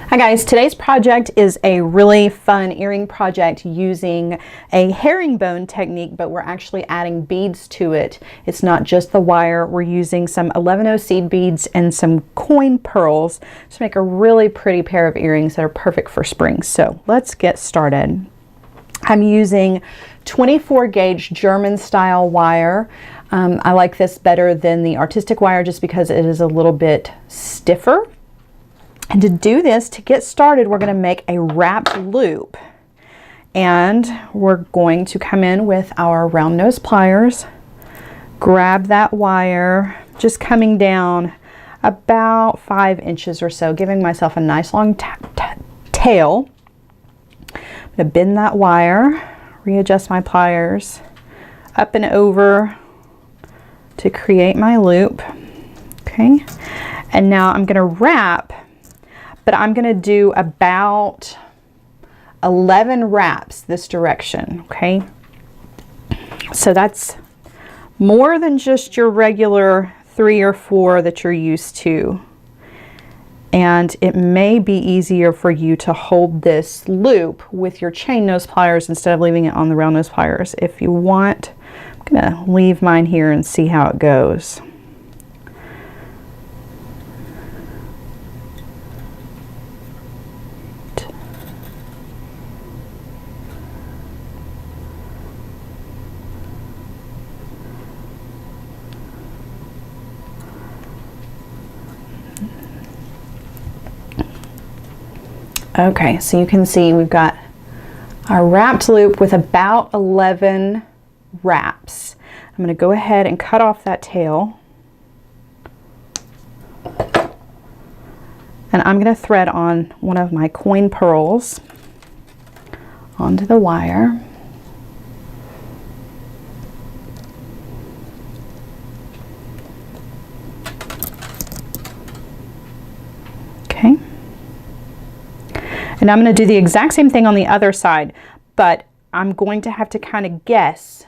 Hi guys, today's project is a really fun earring project using a herringbone technique, but we're actually adding beads to it. It's not just the wire. We're using some 11/0 seed beads and some coin pearls to make a really pretty pair of earrings that are perfect for spring. So let's get started. I'm using 24 gauge German style wire. I like this better than the artistic wire just because it is a little bit stiffer. And to do this, to get started, we're going to make a wrapped loop. And we're going to come in with our round nose pliers, grab that wire, just coming down about 5 inches or so, giving myself a nice long tail. I'm going to bend that wire, readjust my pliers, up and over to create my loop. Okay, and now I'm going to wrap. But I'm going to do about 11 wraps this direction, okay? So that's more than just your regular 3 or 4 that you're used to. And it may be easier for you to hold this loop with your chain nose pliers instead of leaving it on the round nose pliers. If you want, I'm going to leave mine here and see how it goes. Okay, so you can see we've got our wrapped loop with about 11 wraps. I'm going to go ahead and cut off that tail. And I'm going to thread on one of my coin pearls onto the wire. Okay. And I'm going to do the exact same thing on the other side, but I'm going to have to kind of guess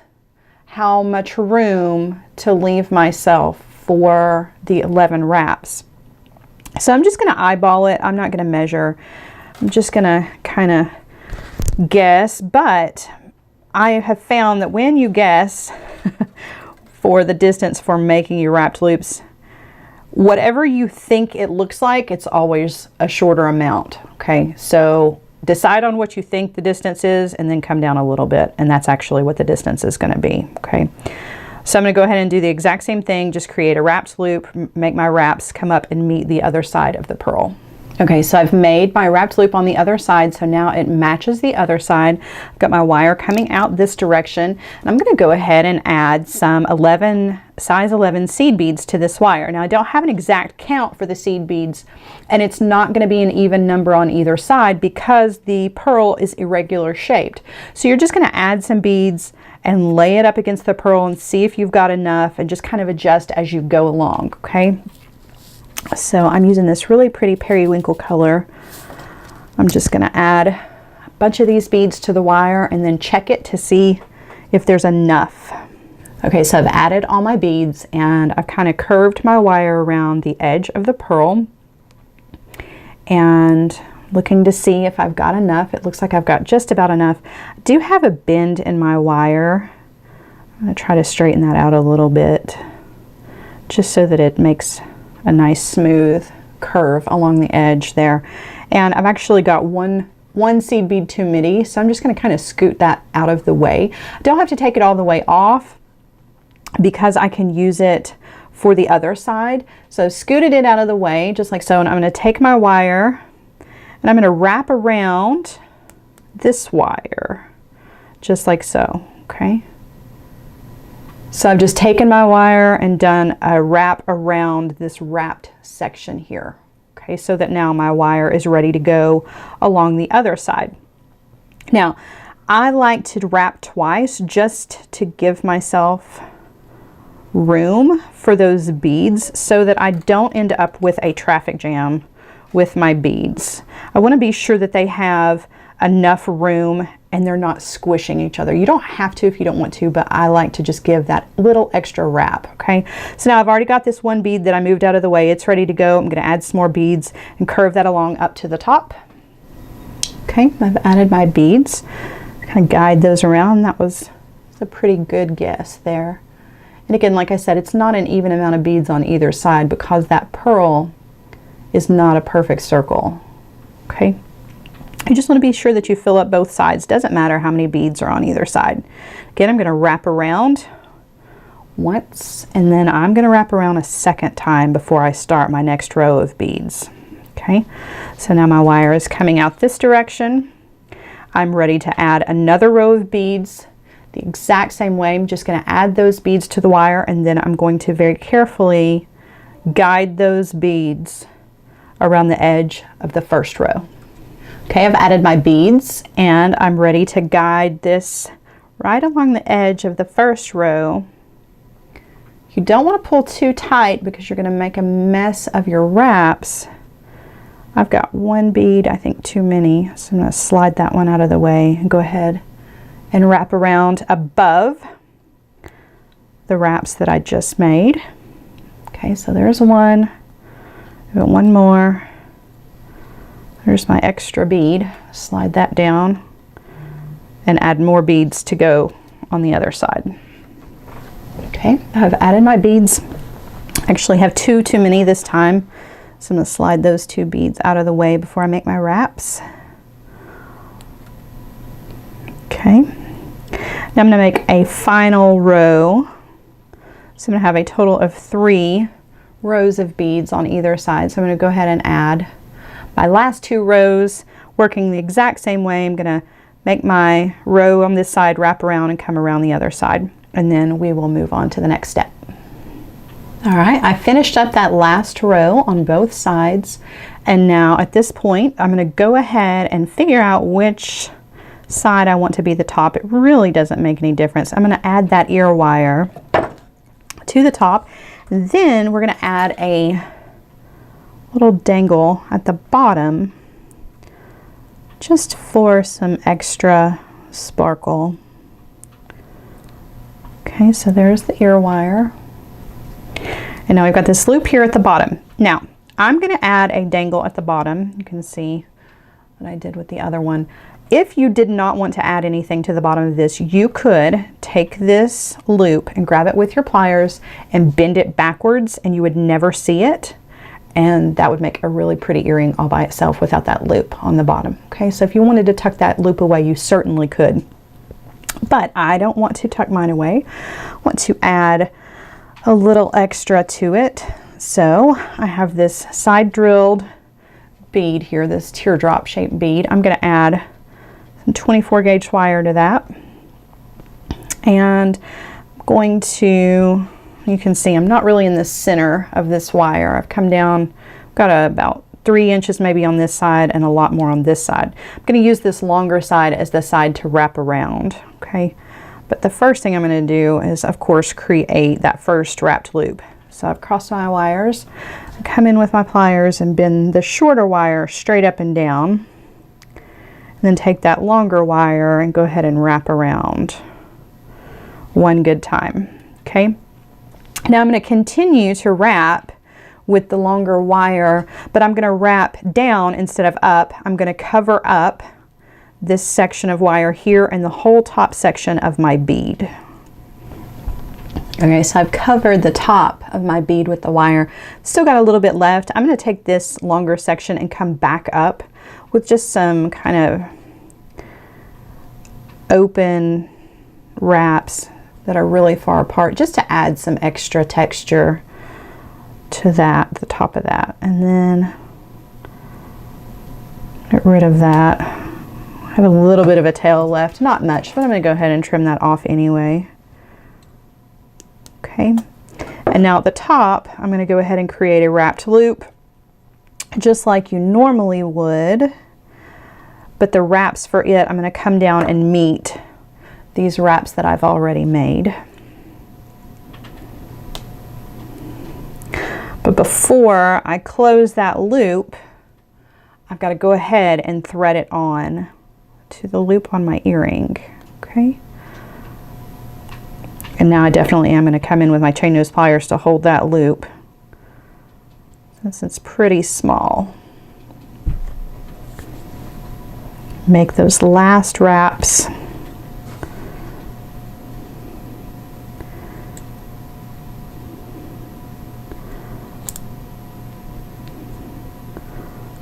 how much room to leave myself for the 11 wraps. So I'm just going to eyeball it. I'm not going to measure. I'm just going to kind of guess, but I have found that when you guess for the distance for making your wrapped loops, whatever you think it looks like, it's always a shorter amount, okay? So decide on what you think the distance is and then come down a little bit, and that's actually what the distance is going to be, okay? So I'm going to go ahead and do the exact same thing, just create a wrapped loop, make my wraps come up and meet the other side of the pearl. Okay, so I've made my wrapped loop on the other side, so now it matches the other side. I've got my wire coming out this direction, and I'm going to go ahead and add some size 11 seed beads to this wire. Now I don't have an exact count for the seed beads, and it's not going to be an even number on either side because the pearl is irregular shaped. So you're just going to add some beads and lay it up against the pearl and see if you've got enough and just kind of adjust as you go along, okay? So I'm using this really pretty periwinkle color. I'm just going to add a bunch of these beads to the wire and then check it to see if there's enough. Okay, so I've added all my beads and I've kind of curved my wire around the edge of the pearl and looking to see if I've got enough. It looks like I've got just about enough. I do have a bend in my wire. I'm going to try to straighten that out a little bit just so that it makes a nice smooth curve along the edge there. And I've actually got one seed bead too many, so I'm just going to kind of scoot that out of the way. I don't have to take it all the way off because I can use it for the other side. So scooted it out of the way just like so, and I'm going to take my wire and I'm going to wrap around this wire just like so, okay? So I've just taken my wire and done a wrap around this wrapped section here, okay, so that now my wire is ready to go along the other side. Now, I like to wrap twice just to give myself room for those beads so that I don't end up with a traffic jam with my beads. I want to be sure that they have enough room and they're not squishing each other. You don't have to if you don't want to, but I like to just give that little extra wrap, okay? So now I've already got this one bead that I moved out of the way. It's ready to go. I'm gonna add some more beads and curve that along up to the top. Okay, I've added my beads. Kind of guide those around. That was a pretty good guess there. And again, like I said, it's not an even amount of beads on either side because that pearl is not a perfect circle, okay? You just want to be sure that you fill up both sides. Doesn't matter how many beads are on either side. Again, I'm going to wrap around once, and then I'm going to wrap around a second time before I start my next row of beads. Okay, so now my wire is coming out this direction. I'm ready to add another row of beads the exact same way. I'm just going to add those beads to the wire, and then I'm going to very carefully guide those beads around the edge of the first row. Okay, I've added my beads and I'm ready to guide this right along the edge of the first row. You don't want to pull too tight because you're going to make a mess of your wraps. I've got one bead, I think too many, so I'm going to slide that one out of the way and go ahead and wrap around above the wraps that I just made. Okay, so there's one. I've got one more. There's my extra bead. Slide that down and add more beads to go on the other side. Okay, I've added my beads. I actually have two too many this time, so I'm going to slide those two beads out of the way before I make my wraps. Okay, now I'm going to make a final row. So I'm going to have a total of 3 rows of beads on either side. So I'm going to go ahead and add my last 2 rows, working the exact same way. I'm going to make my row on this side, wrap around and come around the other side, and then we will move on to the next step. All right, I finished up that last row on both sides, and now at this point I'm going to go ahead and figure out which side I want to be the top. It really doesn't make any difference. I'm going to add that ear wire to the top. Then we're going to add a little dangle at the bottom just for some extra sparkle. Okay, so there's the ear wire. And now we've got this loop here at the bottom. Now, I'm going to add a dangle at the bottom. You can see what I did with the other one. If you did not want to add anything to the bottom of this, you could take this loop and grab it with your pliers and bend it backwards, and you would never see it. And that would make a really pretty earring all by itself without that loop on the bottom. Okay, so if you wanted to tuck that loop away, you certainly could. But I don't want to tuck mine away. I want to add a little extra to it. So I have this side drilled bead here, this teardrop shaped bead. I'm going to add some 24 gauge wire to that. And I'm going to, you can see I'm not really in the center of this wire. I've come down, got about 3 inches maybe on this side and a lot more on this side. I'm going to use this longer side as the side to wrap around, okay? But the first thing I'm going to do is, of course, create that first wrapped loop. So I've crossed my wires, I come in with my pliers and bend the shorter wire straight up and down, and then take that longer wire and go ahead and wrap around one good time, okay? Now I'm going to continue to wrap with the longer wire, but I'm going to wrap down instead of up. I'm going to cover up this section of wire here and the whole top section of my bead. Okay, so I've covered the top of my bead with the wire. Still got a little bit left. I'm going to take this longer section and come back up with just some kind of open wraps that are really far apart, just to add some extra texture to that, the top of that. And then get rid of that. I have a little bit of a tail left, not much, but I'm going to go ahead and trim that off anyway. Okay, and now at the top, I'm going to go ahead and create a wrapped loop, just like you normally would, but the wraps for it, I'm going to come down and meet these wraps that I've already made. But before I close that loop, I've got to go ahead and thread it on to the loop on my earring. Okay. And now I definitely am going to come in with my chain nose pliers to hold that loop, since it's pretty small. Make those last wraps.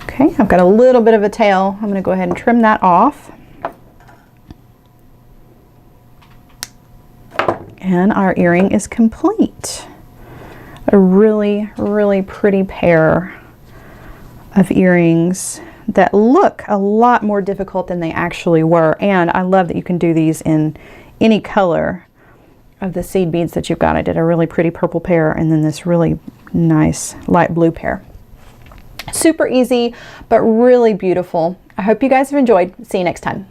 Okay, I've got a little bit of a tail. I'm going to go ahead and trim that off. And our earring is complete. A really, really pretty pair of earrings that look a lot more difficult than they actually were. And I love that you can do these in any color of the seed beads that you've got. I did a really pretty purple pair and then this really nice light blue pair. Super easy, but really beautiful. I hope you guys have enjoyed. See you next time.